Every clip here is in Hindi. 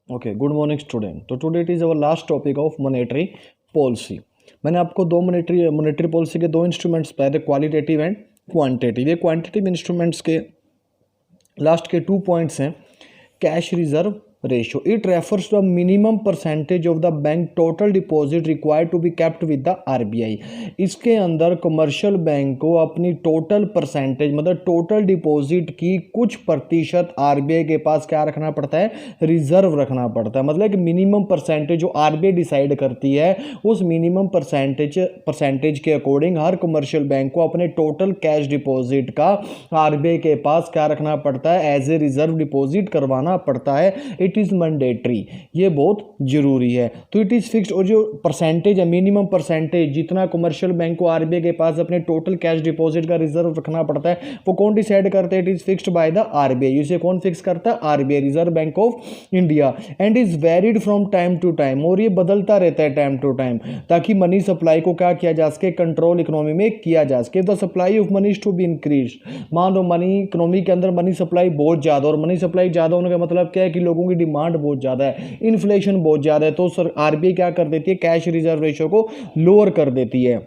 Okay, good morning student. तो today it is our last topic of monetary policy. मैंने आपको दो मॉनेटरी पॉलिसी के दो इंस्ट्रूमेंट्स बताए थे, क्वालिटेटिव एंड क्वांटिटेटिव। ये क्वांटिटेटिव इंस्ट्रूमेंट्स के लास्ट के 2 पॉइंट्स हैं। Cash reserve ratio, it refers to minimum percentage of the bank total deposit required to be kept with the RBI. इसके अंदर कमर्शियल बैंक को अपनी टोटल परसेंटेज मतलब टोटल डिपॉजिट की कुछ प्रतिशत आरबीआई के पास क्या रखना पड़ता है, रिजर्व रखना पड़ता है। मतलब एक मिनिमम परसेंटेज जो आरबीआई डिसाइड करती है, उस मिनिमम परसेंटेज के अकॉर्डिंग हर कमर्शियल बैंक को अपने टोटल कैश डिपॉजिट का आरबीआई के पास क्या रखना पड़ता है, एज ए रिजर्व डिपॉजिट करवाना पड़ता है। इट इज मैंडेटरी, ये बहुत जरूरी है। तो इट इज फिक्स्ड, और जो परसेंटेज है मिनिमम परसेंटेज जितना कमर्शियल बैंक को आरबीआई के पास अपने टोटल कैश डिपॉजिट का रिजर्व रखना पड़ता है, वो कौन डिसाइड करते हैं? It is fixed by the RBI. इसे कौन फिक्स करता है? RBI, Reserve Bank of India. And is varied from time to time, और ये बदलता रहता है टाइम टू टाइम, ताकि मनी सप्लाई को क्या किया जा सके, कंट्रोल इकोनॉमी में किया जा सके। The supply of money is to be increase, मान लो मनी इकोनॉमी के अंदर मनी सप्लाई बहुत ज्यादा, और मनी सप्लाई ज्यादा होने का मतलब क्या है कि लोगों की डिमांड बहुत ज़्यादा है, इन्फ्लेशन बहुत ज़्यादा है, तो सर आरबीआई क्या कर देती है, कैश रिजर्व रेशियो को लोअर कर देती है।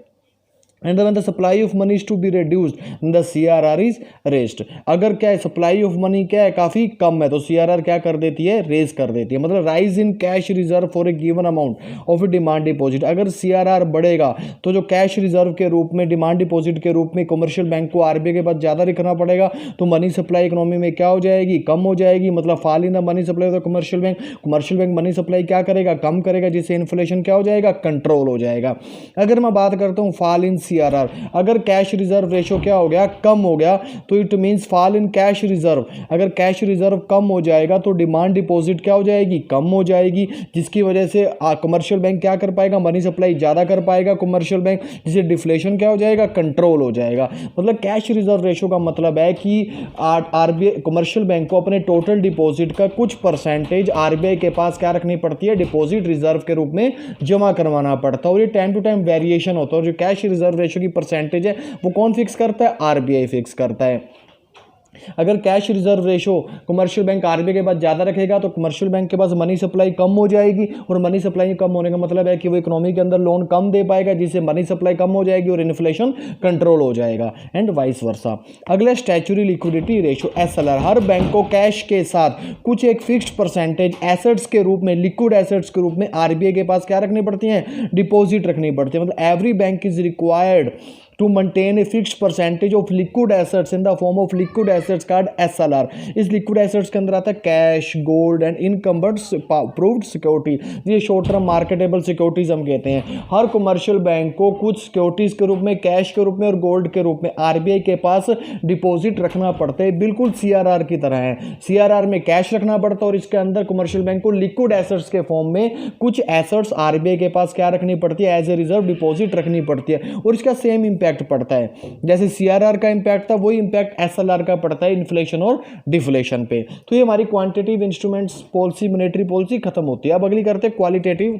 And when the supply of money is to be reduced, the CRR is raised। अगर क्या है, सप्लाई ऑफ मनी क्या है, काफ़ी कम है, तो CRR क्या कर देती है, रेज कर देती है। मतलब rise in cash reserve for a given amount of A demand deposit. अगर CRR बढ़ेगा तो जो कैश रिजर्व के रूप में, डिमांड डिपॉजिट के रूप में कमर्शियल बैंक को आरबीआई के पास ज़्यादा रखना पड़ेगा, तो मनी सप्लाई इकोनॉमी में क्या हो जाएगी, कम हो जाएगी। मतलब fall in the money supply of the commercial bank money supply क्या करेगा, कम करेगा, जिससे इन्फ्लेशन क्या हो जाएगा, कंट्रोल हो जाएगा। अगर मैं बात करता हूँ फॉल इन CRR, अगर कैश रिजर्व रेशो क्या हो गया, कम हो गया, तो it means fall in cash reserve. अगर कैश रिजर्व कम हो जाएगा तो डिमांड डिपॉजिट क्या हो जाएगी, कम हो जाएगी, जिसकी वजह से कमर्शियल बैंक क्या कर पाएगा, मनी सप्लाई ज्यादा कर पाएगा कमर्शियल बैंक, जिससे डिफ्लेशन क्या हो जाएगा, कंट्रोल हो जाएगा। मतलब कैश रिजर्व रेशो का मतलब है कि आरबीआई कमर्शियल बैंक को अपने टोटल डिपॉजिट का कुछ परसेंटेज आरबीआई के पास क्या रखनी पड़ती है, डिपॉजिट रिजर्व के रूप में जमा करवाना पड़ता है। और ये टाइम टू टाइम वेरिएशन होता है। और जो कैश रिजर्व रेशो की परसेंटेज है वो कौन फिक्स करता है, आरबीआई फिक्स करता है। अगर cash reserve ratio commercial bank RBI के पास ज़्यादा रखेगा तो कमर्शियल बैंक के पास मनी सप्लाई कम हो जाएगी, और मनी सप्लाई कम होने का मतलब है कि वो इकोनॉमी के अंदर लोन कम दे पाएगा, जिससे मनी सप्लाई कम हो जाएगी और इन्फ्लेशन कंट्रोल हो जाएगा, एंड वाइस वर्सा। अगला स्टैच्यूटरी लिक्विडिटी रेशो SLR, हर बैंक को कैश के साथ कुछ एक फिक्स्ड परसेंटेज एसेट्स के रूप में, लिक्विड एसेट्स के रूप में आरबीआई के पास क्या रखनी पड़ती है, डिपॉजिट रखनी पड़ती है। मतलब every bank is required to maintain a fixed percentage of liquid assets in the form of liquid assets called SLR। इस liquid assets के अंदर आता है cash, gold and encumbered proved security, ये शॉर्ट टर्म मार्केटेबल सिक्योरिटीज हम कहते हैं। हर कमर्शियल बैंक को कुछ सिक्योरिटीज के रूप में, कैश के रूप में और गोल्ड के रूप में आरबीआई के पास डिपॉजिट रखना पड़ता है, बिल्कुल CRR की तरह है। CRR में कैश रखना पड़ता है, और इसके अंदर कमर्शियल बैंक को लिक्विड एसेट्स के फॉर्म में कुछ एसेट्स आरबीआई के पास क्या रखनी पड़ती है, एज ए रिजर्व डिपॉजिट रखनी पड़ती है। और इसका सेम इंपैक्ट पड़ता है, जैसे CRR का इंपैक्ट था वही इंपैक्ट SLR का पड़ता है इन्फ्लेशन और डिफ्लेशन पे। तो ये हमारी quantitative instruments policy, monetary policy खत्म होती है। अब अगली करते हैं क्वालिटेटिव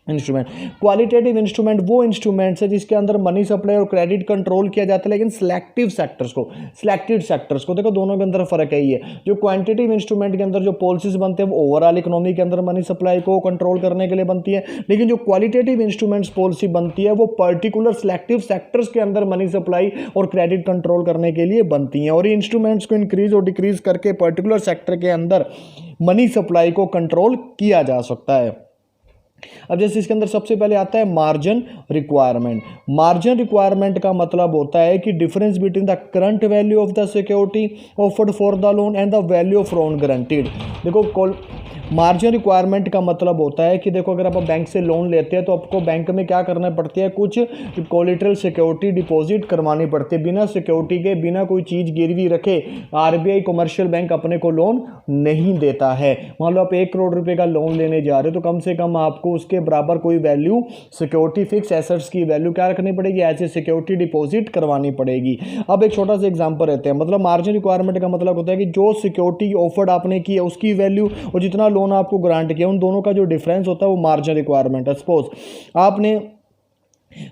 इंस्ट्रूमेंट। क्वालिटेटिव इंस्ट्रूमेंट वो इंस्ट्रूमेंट्स है जिसके अंदर मनी सप्लाई और क्रेडिट कंट्रोल किया जाता है, लेकिन सिलेक्टिव सेक्टर्स को, सिलेक्टेड सेक्टर्स को। देखो दोनों के अंदर फर्क है ये। जो क्वांटिटेटिव इंस्ट्रूमेंट के अंदर जो पॉलिसीज बनते हैं वो ओवरऑल इकोनॉमी के अंदर मनी सप्लाई को कंट्रोल करने के लिए बनती है, लेकिन जो क्वालिटेटिव इंस्ट्रूमेंट्स पॉलिसी बनती है वो पर्टिकुलर सिलेक्टिव सेक्टर्स के अंदर मनी सप्लाई और क्रेडिट कंट्रोल करने के लिए बनती हैं। और ये इंस्ट्रूमेंट्स को इंक्रीज और डिक्रीज करके पर्टिकुलर सेक्टर के अंदर मनी सप्लाई को कंट्रोल किया जा सकता है। अब जैसे इसके अंदर सबसे पहले आता है मार्जिन रिक्वायरमेंट। मार्जिन रिक्वायरमेंट का मतलब होता है कि difference between the current value of the security offered for the loan and the value of loan guaranteed. देखो मार्जिन रिक्वायरमेंट का मतलब होता है कि देखो अगर आप बैंक से लोन लेते हैं तो आपको बैंक में क्या करना पड़ती है, कुछ कोलेटरल सिक्योरिटी डिपॉजिट करवानी पड़ती है। बिना सिक्योरिटी के, बिना कोई चीज़ गिरवी रखे आरबीआई कमर्शियल बैंक अपने को लोन नहीं देता है। मान लो आप 1 करोड़ रुपए का लोन लेने जा रहे हो, तो कम से कम आपको उसके बराबर कोई वैल्यू सिक्योरिटी, फिक्स एसेट्स की वैल्यू क्या रखनी पड़ेगी, ऐसे सिक्योरिटी डिपॉजिट करवानी पड़ेगी। अब एक छोटा सा एग्जाम्पल रहते हैं। मतलब मार्जिन रिक्वायरमेंट का मतलब होता है कि जो सिक्योरिटी ऑफर्ड आपने की है उसकी वैल्यू और जितना लोन आपको ग्रांट किया उन दोनों का जो डिफरेंस होता है वो मार्जिन रिक्वायरमेंट है। सपोज आपने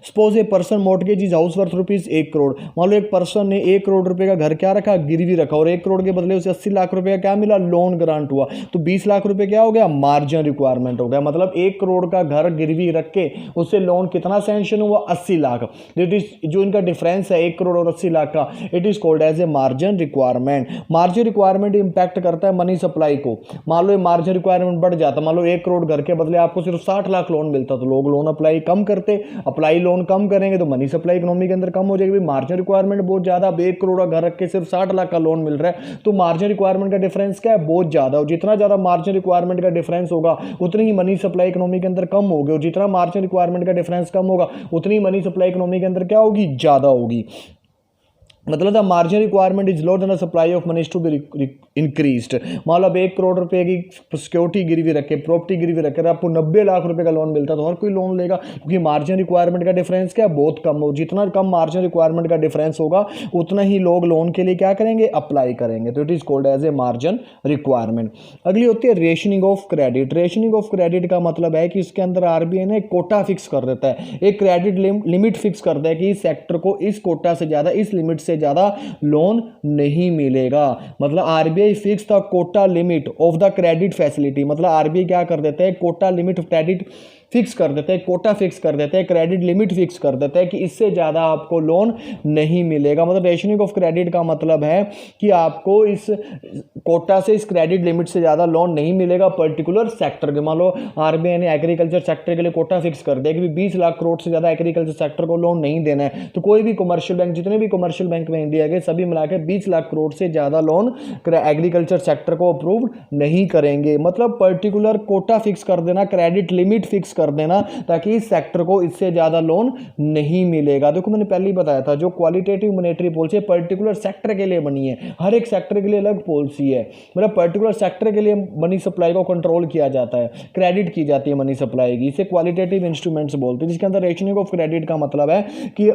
suppose a person mortgage is house worth rupees 1 crore. मान लो एक पर्सन ने 1 करोड़ रुपए का घर क्या रखा, गिरवी रखा, और 1 करोड़ के बदले उसे 80 लाख रुपए का क्या मिला, लोन ग्रांट हुआ, तो 20 लाख रुपए क्या हो गया, मार्जिन रिक्वायरमेंट हो गया। मतलब 1 करोड़ का घर गिरवी रख के उससे लोन कितना सैंक्शन हुआ, 80 लाख। जो इनका डिफरेंस है 1 करोड़ और 80 लाख का, it is called as a margin requirement. Margin requirement impact करता है मनी सप्लाई को। मान लो मार्जिन रिक्वायरमेंट बढ़ जाता, मान लो 1 करोड़ घर के बदले आपको सिर्फ 60 लाख लोन मिलता, तो लोग लोन अप्लाई कम करते, अप्लाई लोन कम करेंगे तो मनी सप्लाई इकोनॉमी के अंदर कम हो जाएगी। मार्जिन रिक्वायरमेंट बहुत ज्यादा, अब 1 करोड़ का घर रख के सिर्फ 60 लाख का लोन मिल रहा है, तो मार्जिन रिक्वायरमेंट का डिफरेंस क्या है, बहुत ज्यादा। और जितना ज्यादा मार्जिन रिक्वायरमेंट का डिफरेंस होगा उतनी ही मनी सप्लाई इकोनॉमी के अंदर कम होगी, और जितना मार्जिन रिक्वायरमेंट का डिफरेंस कम होगा उतनी मनी सप्लाई इकोनॉमी के अंदर क्या होगी, ज्यादा होगी। मतलब the margin requirement is lower then the supply of money to be increased. मान लो अब 1 करोड़ रुपए की सिक्योरिटी गिरवी रखे, प्रॉपर्टी गिरवी रखे, आपको 90 लाख रुपए का लोन मिलता, तो हर कोई लोन लेगा, क्योंकि मार्जिन रिक्वायरमेंट का डिफरेंस क्या, बहुत कम हो। जितना कम मार्जिन रिक्वायरमेंट का डिफरेंस होगा उतना ही लोग लोन के लिए क्या करेंगे, अप्लाई करेंगे, तो it is called as a margin requirement. अगली होती है rationing of credit. Rationing of credit का मतलब है कि इसके अंदर आरबीआई ने एक कोटा फिक्स कर देता है, एक क्रेडिट लिमिट फिक्स करता है कि इस सेक्टर को इस कोटा से ज्यादा, इस लिमिट से ज्यादा लोन नहीं मिलेगा। मतलब RBI fix the quota limit of the credit facility. मतलब आरबीआई क्या कर देता है, quota limit of credit fix कर देते हैं, कोटा फिक्स कर देते हैं, क्रेडिट लिमिट फिक्स कर देते हैं कि इससे ज़्यादा आपको लोन नहीं मिलेगा। मतलब रेशनिंग ऑफ क्रेडिट का मतलब है कि आपको इस कोटा से, इस क्रेडिट लिमिट से ज़्यादा लोन नहीं मिलेगा पर्टिकुलर सेक्टर के। मान लो आरबीआई ने एग्रीकल्चर सेक्टर के लिए कोटा फिक्स कर दिया कि 20 लाख करोड़ से ज़्यादा एग्रीकल्चर सेक्टर को लोन नहीं देना है, तो कोई भी कमर्शियल बैंक, जितने भी कमर्शियल बैंक में इंडिया के, सभी मिलाकर 20 लाख करोड़ से ज़्यादा लोन एग्रीकल्चर सेक्टर को अप्रूव नहीं करेंगे। मतलब पर्टिकुलर कोटा फिक्स कर देना, क्रेडिट लिमिट फिक्स कर देना, ताकि इस सेक्टर को इससे ज्यादा लोन नहीं मिलेगा। देखो मैंने पहले ही बताया था, जो qualitative monetary policy particular sector के लिए बनी है, हर एक सेक्टर के लिए अलग पॉलिसी है। मतलब पर्टिकुलर सेक्टर के लिए मनी सप्लाई को कंट्रोल किया जाता है, क्रेडिट की जाती है मनी सप्लाई की, इसे क्वालिटेटिव इंस्ट्रूमेंट्स बोलते हैं, जिसके अंदर रेशनिंग ऑफ क्रेडिट का मतलब है कि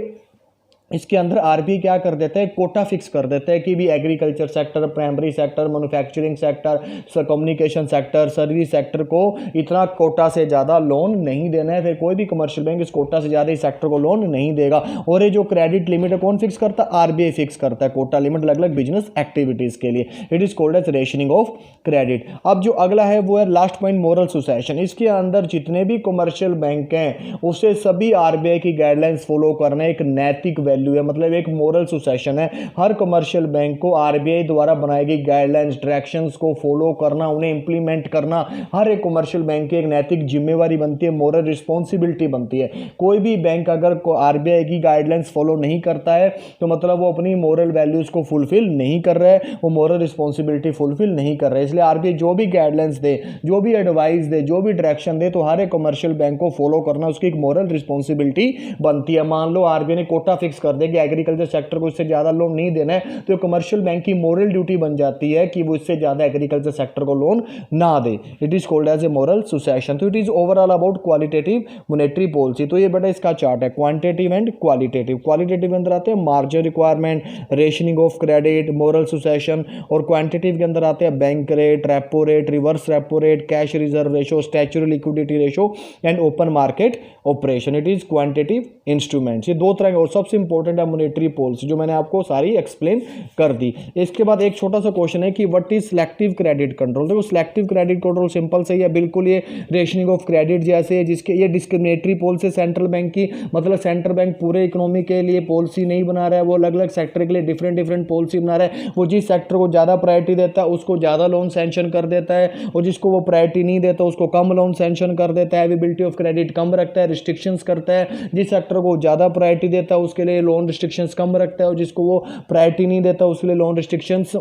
इसके अंदर आरबीआई क्या कर देता है, कोटा फिक्स कर देता है कि भी agriculture sector, primary sector, manufacturing sector, communication sector, service sector को इतना कोटा से ज़्यादा लोन नहीं देना है। फिर कोई भी कमर्शियल बैंक इस कोटा से ज़्यादा इस सेक्टर को लोन नहीं देगा। और ये जो क्रेडिट लिमिट है कौन फिक्स करता है, आरबीआई फिक्स करता है, कोटा लिमिट अलग अलग बिजनेस एक्टिविटीज़ के लिए। It is called as rationing of credit. अब जो अगला है वो है लास्ट पॉइंट, मोरल सुसेशन। इसके अंदर जितने भी कमर्शियल बैंक हैं उसे सभी आरबीआई की गाइडलाइंस फॉलो करना एक नैतिक वैल्यू है, मतलब एक मोरल सुसेशन है। हर कमर्शियल बैंक को आरबीआई द्वारा बनाई गई गाइडलाइंस, डायरेक्शंस को फॉलो करना, उन्हें इंप्लीमेंट करना हर एक कमर्शियल बैंक की एक नैतिक जिम्मेवारी बनती है, मोरल रिस्पॉन्सिबिलिटी बनती है। कोई भी बैंक अगर आरबीआई की गाइडलाइंस फॉलो नहीं करता है तो मतलब वो अपनी मोरल वैल्यूज को फुलफिल नहीं कर रहा है, वो मोरल रिस्पॉन्सिबिलिटी फुलफिल नहीं कर रहा है। इसलिए आरबीआई जो भी गाइडलाइंस दे, जो भी एडवाइस दे, जो भी डायरेक्शन दे, तो हर एक कमर्शियल बैंक को फॉलो करना उसकी एक मोरल रिस्पॉन्सिबिलिटी बनती है। मान लो आरबीआई ने कोटा फिक्स कर दे कि एग्रीकल्चर सेक्टर को इससे ज्यादा लोन नहीं देना है, तो कमर्शियल बैंक की मोरल ड्यूटी बन जाती है कि वो इससे ज्यादा एग्रीकल्चर सेक्टर को लोन ना दे। It is called as a moral suasion. तो it is overall about qualitative monetary policy. तो ये बेटा इसका चार्ट है, क्वांटिटेटिव एंड क्वालिटेटिव। क्वालिटेटिव के अंदर आते हैं margin requirement, rationing of credit, moral suasion, और क्वांटिटेटिव के अंदर आते हैं bank rate, repo rate, reverse repo rate, cash reserve ratio, statutory liquidity ratio and open market operation. It is quantitative instruments. ये दो तरह के, और सबसे इंपॉर्टेंट है मॉनेटरी पॉलिसी, जो मैंने आपको सारी एक्सप्लेन कर दी। इसके बाद एक छोटा सा क्वेश्चन है कि what is selective credit control. देखो सिलेक्टिव क्रेडिट कंट्रोल सिंपल सही है, बिल्कुल ये रेशनिंग ऑफ क्रेडिट जैसे है, जिसके ये डिस्क्रिमिनेटरी पॉलिसी सेंट्रल बैंक की, मतलब सेंट्रल बैंक पूरे इकोनॉमी के लिए पॉलिसी नहीं बना रहा है, वो अलग अलग सेक्टर के लिए डिफरेंट डिफरेंट पॉलिसी बना रहा है। वो जिस सेक्टर को ज़्यादा प्रायोरिटी देता है उसको ज़्यादा लोन सैंक्शन कर देता है, और जिसको वो प्रायोरिटी नहीं देता उसको कम लोन सैंक्शन कर देता है, एवेबिलिटी ऑफ क्रेडिट कम रखता है, रिस्ट्रिक्शंस करता है। जिस सेक्टर को ज़्यादा प्रायोरिटी देता है उसके लिए लोन रिस्ट्रिक्शंस कम रखता है, और जिसको वो प्रायोरिटी नहीं देता उसके लिए लोन रिस्ट्रिक्शंस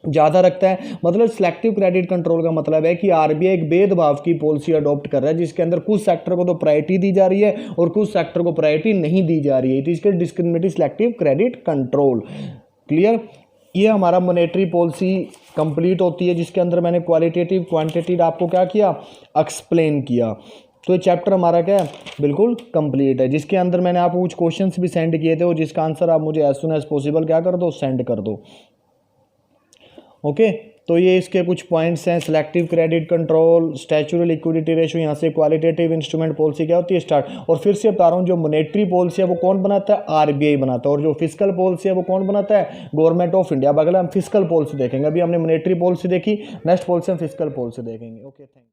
ज़्यादा रखता है। मतलब सिलेक्टिव क्रेडिट कंट्रोल का मतलब है कि आरबीआई एक भेदभाव की पॉलिसी अडॉप्ट कर रहा है, जिसके अंदर कुछ सेक्टर को तो प्रायोरिटी दी जा रही है और कुछ सेक्टर को प्रायोरिटी नहीं दी जा रही है। तो इसके discriminative selective credit control. Clear? ये हमारा मॉनेटरी पॉलिसी कंप्लीट होती है, जिसके अंदर मैंने क्वालिटेटिव क्वांटिटेटिव आपको क्या किया, एक्सप्लेन किया। तो ये चैप्टर हमारा क्या है, बिल्कुल कंप्लीट है, जिसके अंदर मैंने आपको कुछ क्वेश्चंस भी सेंड किए थे, और जिसका आंसर आप मुझे एज सुन एज पॉसिबल क्या कर दो, सेंड कर दो। ओके, तो ये इसके कुछ पॉइंट्स हैं। Selective credit control, statutory liquidity ratio, यहाँ से क्वालिटेटिव इंस्ट्रूमेंट पॉलिसी क्या होती है स्टार्ट। और फिर से बता रहा हूँ, जो मॉनेटरी पॉलिसी है वो कौन बनाता है, आरबीआई बनाता है, और जो फिजिकल पॉलिसी है वो कौन बनाता है, गवर्नमेंट ऑफ इंडिया। अगला हम फिजिकल पॉलिसी देखेंगे, अभी हमने मॉनेटरी पॉलिसी देखी, नेक्स्ट पॉलिसी हम फिजिकल पॉलिसी देखेंगे। Okay, thank you.